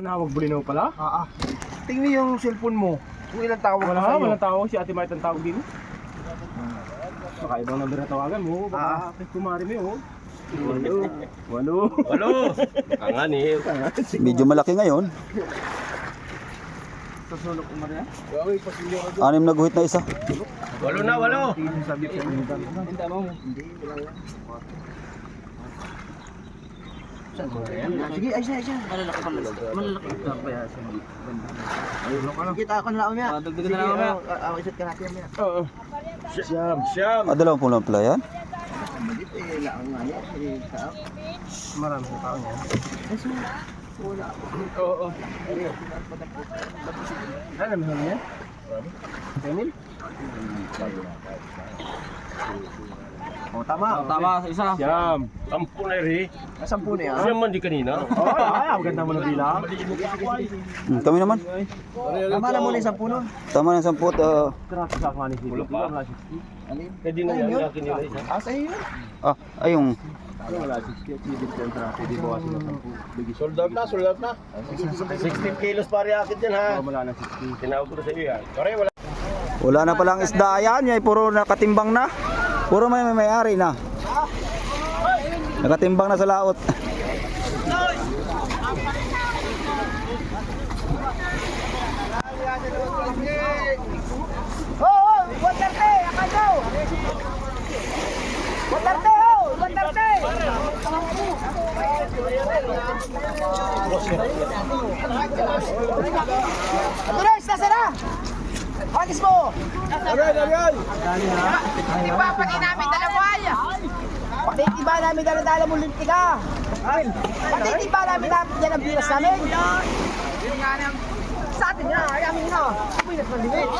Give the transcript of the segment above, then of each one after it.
Panawag Bulinaw pala? Tingnan yung cellphone mo. Kung ilang tawag Wala pa nga, sa'yo. walang tawag. Si Ate Mart ang tawag din. Baka ibang number na tawagan mo. Baka kumari mo. Walo. Kanganir. Medyo malaki ngayon. Susulok ko Maria. 6 na guhit na isa. Walo. Sabi ko. Hindi mo. Sige, ayos na. Malalaki. Kita ako na lang mamaya. Dagdagan na lang mamaya. Isot ka natin mamaya. Oo. Siyam. 20 lang pala yan. Malit eh, laang nga yan. Marami sa tao niya. Wala. Oo. Ano naman niya? Penil? Tama sa isa. Siyam. Sampu na rin. Sampu na yan. Siyam man di kanina. Oo, ang ganda mo na bilang. Kami naman. Tama na muna yung sampu nun. Tama ng 10. Traffic sa kanin sila. Wala pa. Pwede na yan natin nila isa. Sa'yo yun. Ay yung Wala 60 at hindi ko pwede bawasin ng 10. Sold out na. 16 kilos pare akit yan ha. Wala na 60. Tinawag ko na sa iyo yan. Pare wala. wala na palang isda yan. Yan puro nakatimbang na. Puro may-ari na. Nakatimbang na sa laot. Watarte! Akaso! Watarte! Watarte! Andres, nasa na? Agis mo! Di ba pati namin dalaway? Pati ba namin dala-dala mo lintiga? Pati ba namin yan ang bilas namin? Sa atin na, ay amin na. Bilas ng limit.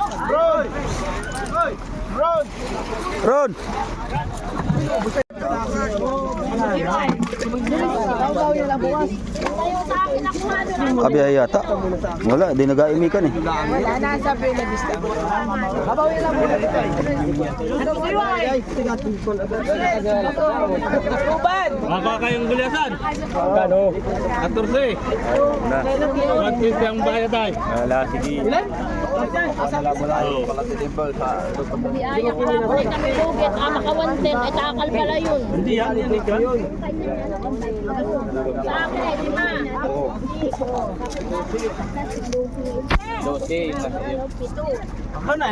Ron! Kabiya yata. Wala, di nag-aimikan eh. Wala na sa pinagista. Babawi lang muna. Tuban! Maka kayong gulyasan. Kano? 14. 120 ang bayad ay. Wala, sige. Ilan? Biyaya ko na ako kami bugit, makawantin, ay takal pala yun. Hindi yan, yun. Sa akin, lima. Wala,